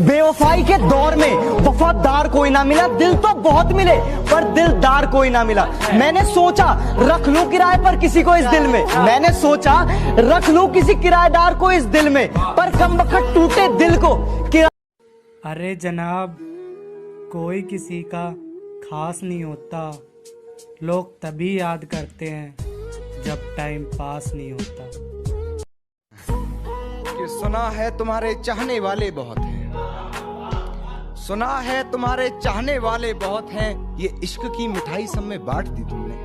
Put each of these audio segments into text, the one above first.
बेवफाई के दौर में वफादार कोई ना मिला, दिल तो बहुत मिले पर दिलदार कोई ना मिला। मैंने सोचा रख लूं किराए पर किसी को इस दिल में, मैंने सोचा रख लूं किसी किराएदार को इस दिल में, पर कमबख्त टूटे दिल को अरे जनाब, कोई किसी का खास नहीं होता, लोग तभी याद करते हैं जब टाइम पास नहीं होता। कि सुना है तुम्हारे चाहने वाले बहुत हैं, सुना है तुम्हारे चाहने वाले बहुत हैं, ये इश्क की मिठाई सब में बांट दी तुमने।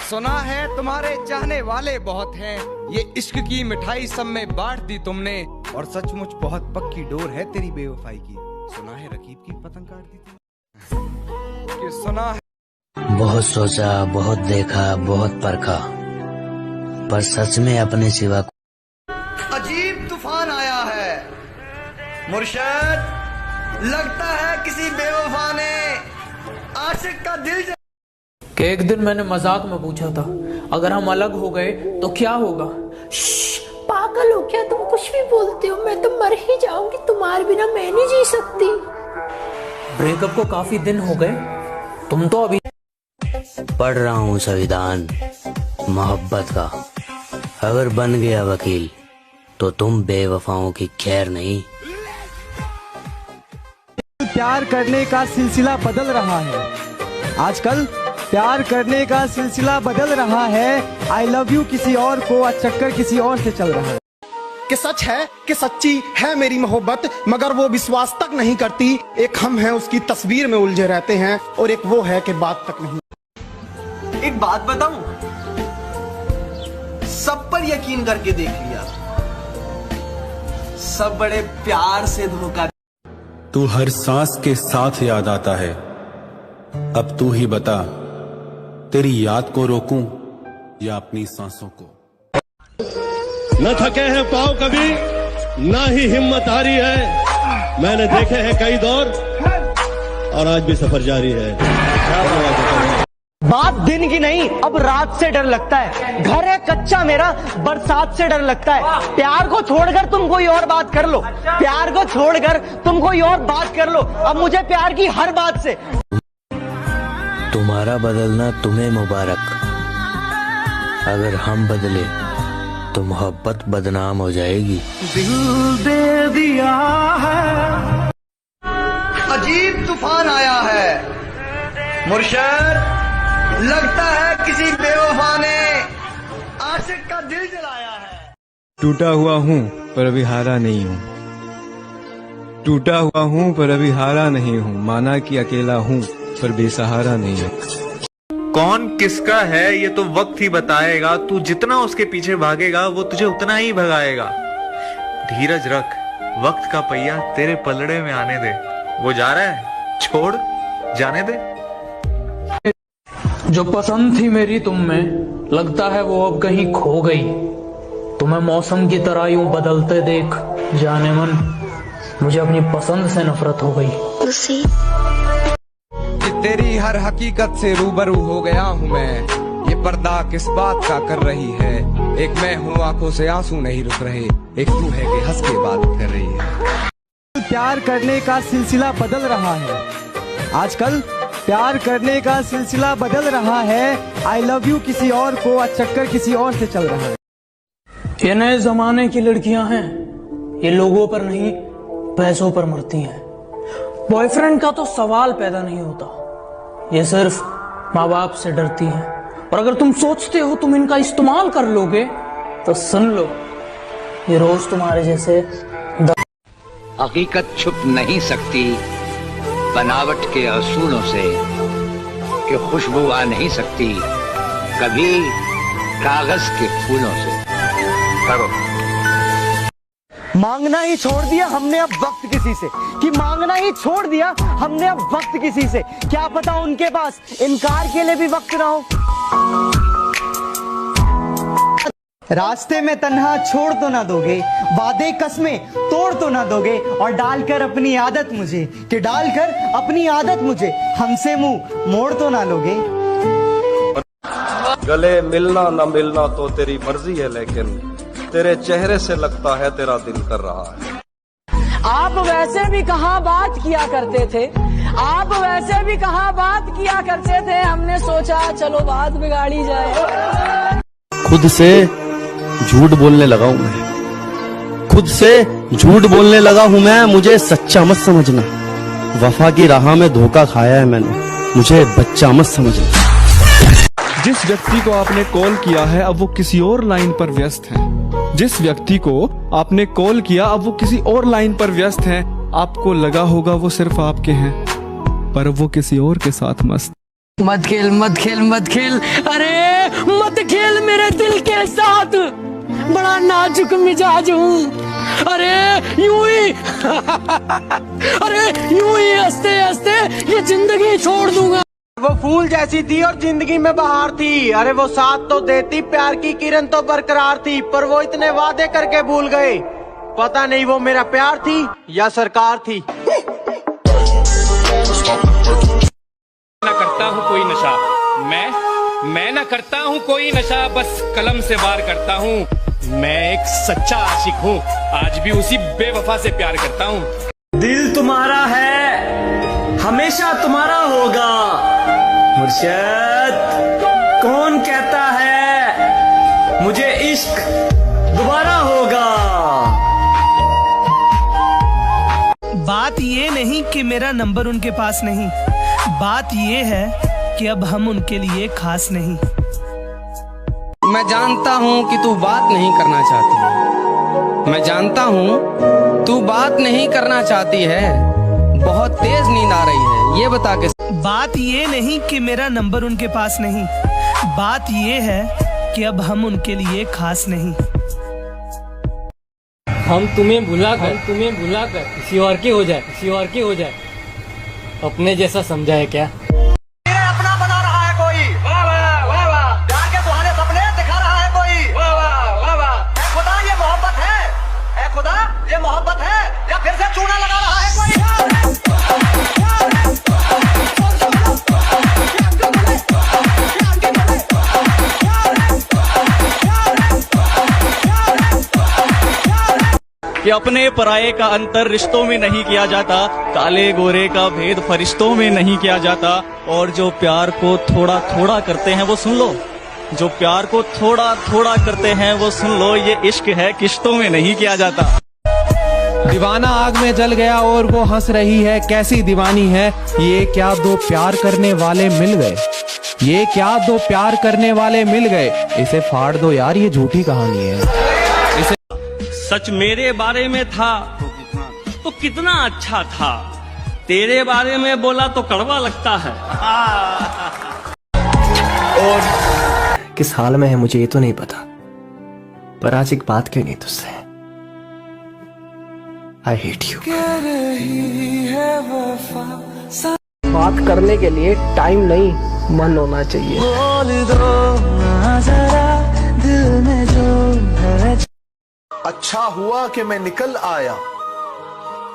सुना है तुम्हारे चाहने वाले बहुत हैं, ये इश्क की मिठाई सब में बांट दी तुमने, और सचमुच बहुत पक्की डोर है तेरी बेवफाई की, सुना है रकीब की पतंग काट दी तुमने। कि सुना है बहुत सोचा, बहुत देखा, बहुत परखा, पर सच में अपने सिवा अजीब तूफान आया है मुर्शद, लगता है किसी बेवफा ने आशिक का दिल कि एक दिन मैंने मजाक में पूछा था, अगर हम अलग हो गए तो क्या होगा? पागल हो क्या तुम, कुछ भी बोलते हो, मैं तो मर ही जाऊंगी, तुम्हारे बिना मैं नहीं जी सकती। ब्रेकअप को काफी दिन हो गए, तुम तो अभी पढ़ रहा हूँ संविधान मोहब्बत का, अगर बन गया वकील तो तुम बेवफाओं की खैर नहीं। प्यार करने का सिलसिला बदल रहा है आजकल, प्यार करने का सिलसिला बदल रहा है, आई लव यू किसी और को चक्कर किसी और से चल रहा है। कि सच है कि सच्ची है मेरी मोहब्बत, मगर वो विश्वास तक नहीं करती, एक हम हैं उसकी तस्वीर में उलझे रहते हैं, और एक वो है कि बात तक नहीं। एक बात बताऊं, सब पर यकीन करके देख लिया, सब बड़े प्यार से धोखा। तू हर सांस के साथ याद आता है, अब तू ही बता तेरी याद को रोकूं या अपनी सांसों को। न थके हैं पाँव कभी, ना ही हिम्मत हारी है, मैंने देखे हैं कई दौर और आज भी सफर जारी है। बात दिन की नहीं, अब रात से डर लगता है, घर है कच्चा मेरा, बरसात से डर लगता है। प्यार को छोड़कर तुम कोई और बात कर लो, प्यार को छोड़कर तुम कोई और बात कर लो, अब मुझे प्यार की हर बात से। तुम्हारा बदलना तुम्हें मुबारक, अगर हम बदले तो मोहब्बत बदनाम हो जाएगी। दिल दे दिया है, अजीब तूफान आया है मुर्शद, लगता है किसी बेवफा ने आशिक का दिल जलाया है। टूटा हुआ हूँ पर अभी हारा नहीं हूँ, टूटा हुआ हूँ पर अभी हारा नहीं हूँ, माना कि अकेला हूँ पर बेसहारा नहीं हूँ। कौन किसका है ये तो वक्त ही बताएगा, तू जितना उसके पीछे भागेगा वो तुझे उतना ही भगाएगा। धीरज रख, वक्त का पहिया तेरे पलड़े में आने दे, वो जा रहा है छोड़ जाने दे। जो पसंद थी मेरी तुम में, लगता है वो अब कहीं खो गई, तुम्हें मौसम की तरह यूं बदलते देख जाने मन, मुझे अपनी पसंद से नफरत हो गई। कि तेरी हर हकीकत से रूबरू हो गया हूँ मैं, ये पर्दा किस बात का कर रही है, एक मैं हूँ आंखों से आंसू नहीं रुक रहे, एक तू है कि हंस के बात कर रही है। प्यार करने का सिलसिला बदल रहा है आजकल, प्यार करने का सिलसिला बदल रहा है, आई लव यू किसी और को चक्कर किसी और से चल रहा है। ये नए जमाने की लड़कियां हैं, ये लोगों पर नहीं पैसों पर मरती हैं। बॉयफ्रेंड का तो सवाल पैदा नहीं होता, ये सिर्फ माँ बाप से डरती हैं, और अगर तुम सोचते हो तुम इनका इस्तेमाल कर लोगे तो सुन लो, ये रोज तुम्हारे जैसे हकीकत छुप नहीं सकती बनावट के असूलों से, कि खुशबू आ नहीं सकती कभी कागज के फूलों से। करो मांगना ही छोड़ दिया हमने अब वक्त किसी से, कि मांगना ही छोड़ दिया हमने अब वक्त किसी से, क्या पता उनके पास इनकार के लिए भी वक्त ना हो। रास्ते में तन्हा छोड़ तो ना दोगे, वादे कस्में तोड़ तो ना दोगे, और डालकर अपनी आदत मुझे, कि डालकर अपनी आदत मुझे हमसे मुंह मोड़ तो ना लोगे। गले मिलना न मिलना तो तेरी मर्जी है, लेकिन तेरे चेहरे से लगता है तेरा दिल कर रहा है। आप वैसे भी कहाँ बात किया करते थे, आप वैसे भी कहाँ बात किया करते थे, हमने सोचा चलो बात बिगाड़ी जाए। खुद से झूठ बोलने लगा हूं मैं, खुद से झूठ बोलने लगा हूं मैं। मुझे सच्चा मत समझना, वफा की राह में धोखा खाया है मैंने, मुझे बच्चा मत समझना। जिस व्यक्ति को आपने कॉल किया है अब वो किसी और लाइन पर व्यस्त हैं। जिस व्यक्ति को आपने कॉल किया अब वो किसी और लाइन पर व्यस्त हैं। आपको लगा होगा वो सिर्फ आपके हैं, पर वो किसी और के साथ मस्त। मत खेल मत खेल मत खेल, अरे मत खेल मेरे दिल के साथ, बड़ा नाजुक मिजाज हूँ। अरे यूं ही अरे यूं ही हंसते हंसते ये जिंदगी छोड़ दूंगा। वो फूल जैसी थी और जिंदगी में बहार थी। अरे वो साथ तो देती, प्यार की किरण तो बरकरार थी, पर वो इतने वादे करके भूल गए। पता नहीं वो मेरा प्यार थी या सरकार थी। ना करता हूँ कोई नशा, मैं ना करता हूँ कोई नशा, बस कलम से वार करता हूँ। मैं एक सच्चा आशिक हूँ, आज भी उसी बेवफा से प्यार करता हूँ। दिल तुम्हारा है, हमेशा तुम्हारा होगा। मुर्शिद कौन कहता है मुझे इश्क दोबारा होगा। बात ये नहीं कि मेरा नंबर उनके पास नहीं, बात ये है कि अब हम उनके लिए खास नहीं। मैं जानता हूँ कि तू बात नहीं करना चाहती, मैं जानता हूँ तू बात नहीं करना चाहती है। बहुत तेज नींद आ रही है, ये बता के। बात ये नहीं कि मेरा नंबर उनके पास नहीं, बात ये है कि अब हम उनके लिए खास नहीं। हम तुम्हें भुलाकर किसी और की हो जाए, किसी और की हो जाए, अपने जैसा समझा है क्या? अपना बना रहा है कोई, वाह वाह वाह वाह, प्यार के सुहाने सपने दिखा रहा है कोई, वाह वाह वाह वाह। ऐ खुदा ये मोहब्बत है, ऐ खुदा ये मोहब्बत है, या फिर से चूना लगा रहा है कोई। कि अपने पराये का अंतर रिश्तों में नहीं किया जाता, काले गोरे का भेद फरिश्तों में नहीं किया जाता, और जो प्यार को थोड़ा थोड़ा करते हैं वो सुन लो, जो प्यार को थोड़ा थोड़ा करते हैं वो सुन लो, ये इश्क है किश्तों में नहीं किया जाता। दीवाना आग में जल गया और वो हंस रही है, कैसी दीवानी है ये, क्या दो प्यार करने वाले मिल गए, ये क्या दो प्यार करने वाले मिल गए। इसे फाड़ दो यार, ये झूठी कहानी है। सच मेरे बारे में था तो कितना अच्छा था, तेरे बारे में बोला तो कड़वा लगता है। और किस हाल में है मुझे ये तो नहीं पता, पर आज एक बात कहनी तुझसे, आई हेट यू। बात करने के लिए टाइम नहीं, मन होना चाहिए। बोल दो जरा दिल में जो है। अच्छा हुआ कि मैं निकल आया,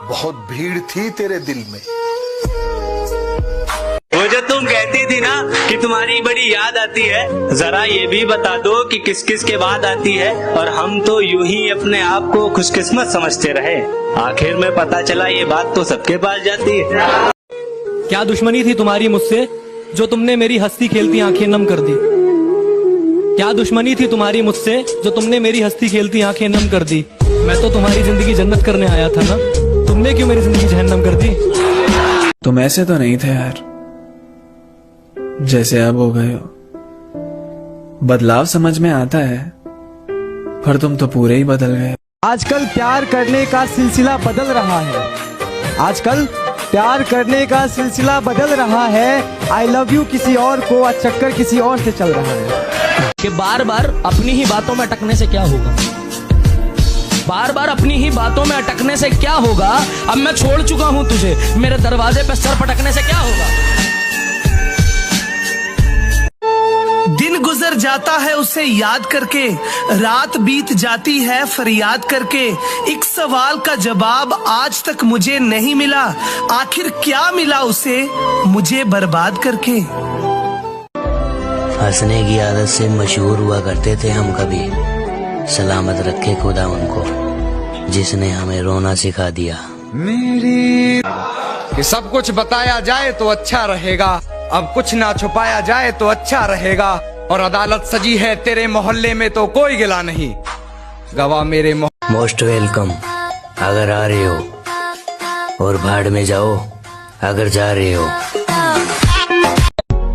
बहुत भीड़ थी तेरे दिल में। वो जो तुम कहती थी ना कि तुम्हारी बड़ी याद आती है, जरा ये भी बता दो कि किस किस के बाद आती है। और हम तो यूं ही अपने आप को खुशकिस्मत समझते रहे, आखिर में पता चला ये बात तो सबके पास जाती है। क्या दुश्मनी थी तुम्हारी मुझसे जो तुमने मेरी हंसती खेलती आंखें नम कर दी? क्या दुश्मनी थी तुम्हारी मुझसे जो तुमने मेरी हंसती खेलती आंखें नम कर दी? मैं तो तुम्हारी जिंदगी जन्नत करने आया था ना, तुमने क्यों मेरी जिंदगी जहन्नम कर दी? तुम ऐसे तो नहीं थे यार जैसे अब हो गए हो। बदलाव समझ में आता है, पर तुम तो पूरे ही बदल गए। आजकल प्यार करने का सिलसिला बदल रहा है, आजकल प्यार करने का सिलसिला बदल रहा है। आई लव यू किसी और को चक्कर किसी और से चल रहा है। कि बार बार अपनी ही बातों में अटकने से क्या होगा, बार बार अपनी ही बातों में अटकने से क्या होगा। अब मैं छोड़ चुका हूं तुझे, मेरे दरवाजे पे सर पटकने से क्या होगा। दिन गुजर जाता है उसे याद करके, रात बीत जाती है फरियाद करके। एक सवाल का जवाब आज तक मुझे नहीं मिला, आखिर क्या मिला उसे मुझे बर्बाद करके। हंसने की आदत से मशहूर हुआ करते थे हम कभी, सलामत रखे खुदा उनको जिसने हमें रोना सिखा दिया। मेरी कि सब कुछ बताया जाए तो अच्छा रहेगा, अब कुछ ना छुपाया जाए तो अच्छा रहेगा। और अदालत सजी है तेरे मोहल्ले में तो कोई गिला नहीं, गवाह मेरे मोस्ट वेलकम अगर आ रहे हो, और भाड़ में जाओ अगर जा रहे हो।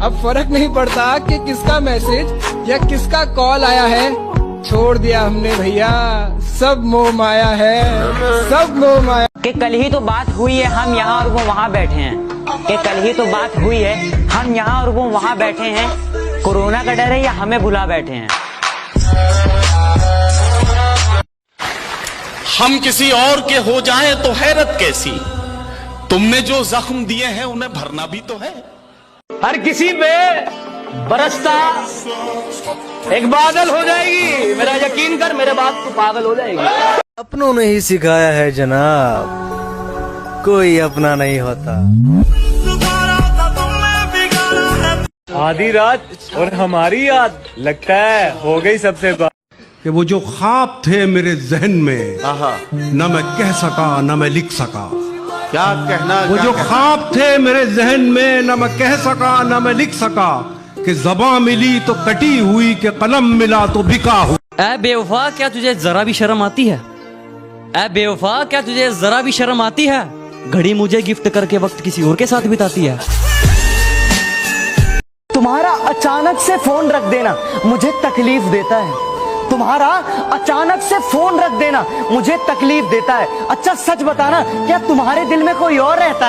अब फर्क नहीं पड़ता कि किसका मैसेज या किसका कॉल आया है, छोड़ दिया हमने भैया, सब मोह माया है, सब मोह माया। कि कल ही तो बात हुई है, हम यहाँ और वो वहाँ बैठे हैं। कि कल ही तो बात हुई है, हम यहाँ और वो वहाँ बैठे हैं। कोरोना का डर है या हमें भुला बैठे हैं। हम किसी और के हो जाएं तो हैरत कैसी, तुमने जो जख्म दिए हैं उन्हें भरना भी तो है। हर किसी पे बरसता एक बादल हो जाएगी, मेरा यकीन कर, मेरे बाप को पागल हो जाएगी। अपनों ने ही सिखाया है जनाब, कोई अपना नहीं होता। आधी रात और हमारी याद, लगता है हो गई सबसे बात। कि वो जो ख्वाब थे मेरे जहन में, न मैं कह सका न मैं लिख सका। क्या कहना, वो जो ख्वाब थे मेरे जहन में, न मैं कह सका न मैं लिख सका। कि ज़बां मिली तो कटी हुई, कि कलम मिला तो बिका हुआ। ऐ बेवफा क्या तुझे जरा भी शर्म आती है? ऐ बेवफा क्या तुझे जरा भी शर्म आती है? घड़ी मुझे गिफ्ट करके वक्त किसी और के साथ बिताती है। तुम्हारा अचानक से फोन रख देना मुझे तकलीफ देता है। तुम्हारा अचानक से फोन रख देना मुझे तकलीफ देता है। अच्छा सच बताना, क्या तुम्हारे दिल में कोई और रहता है?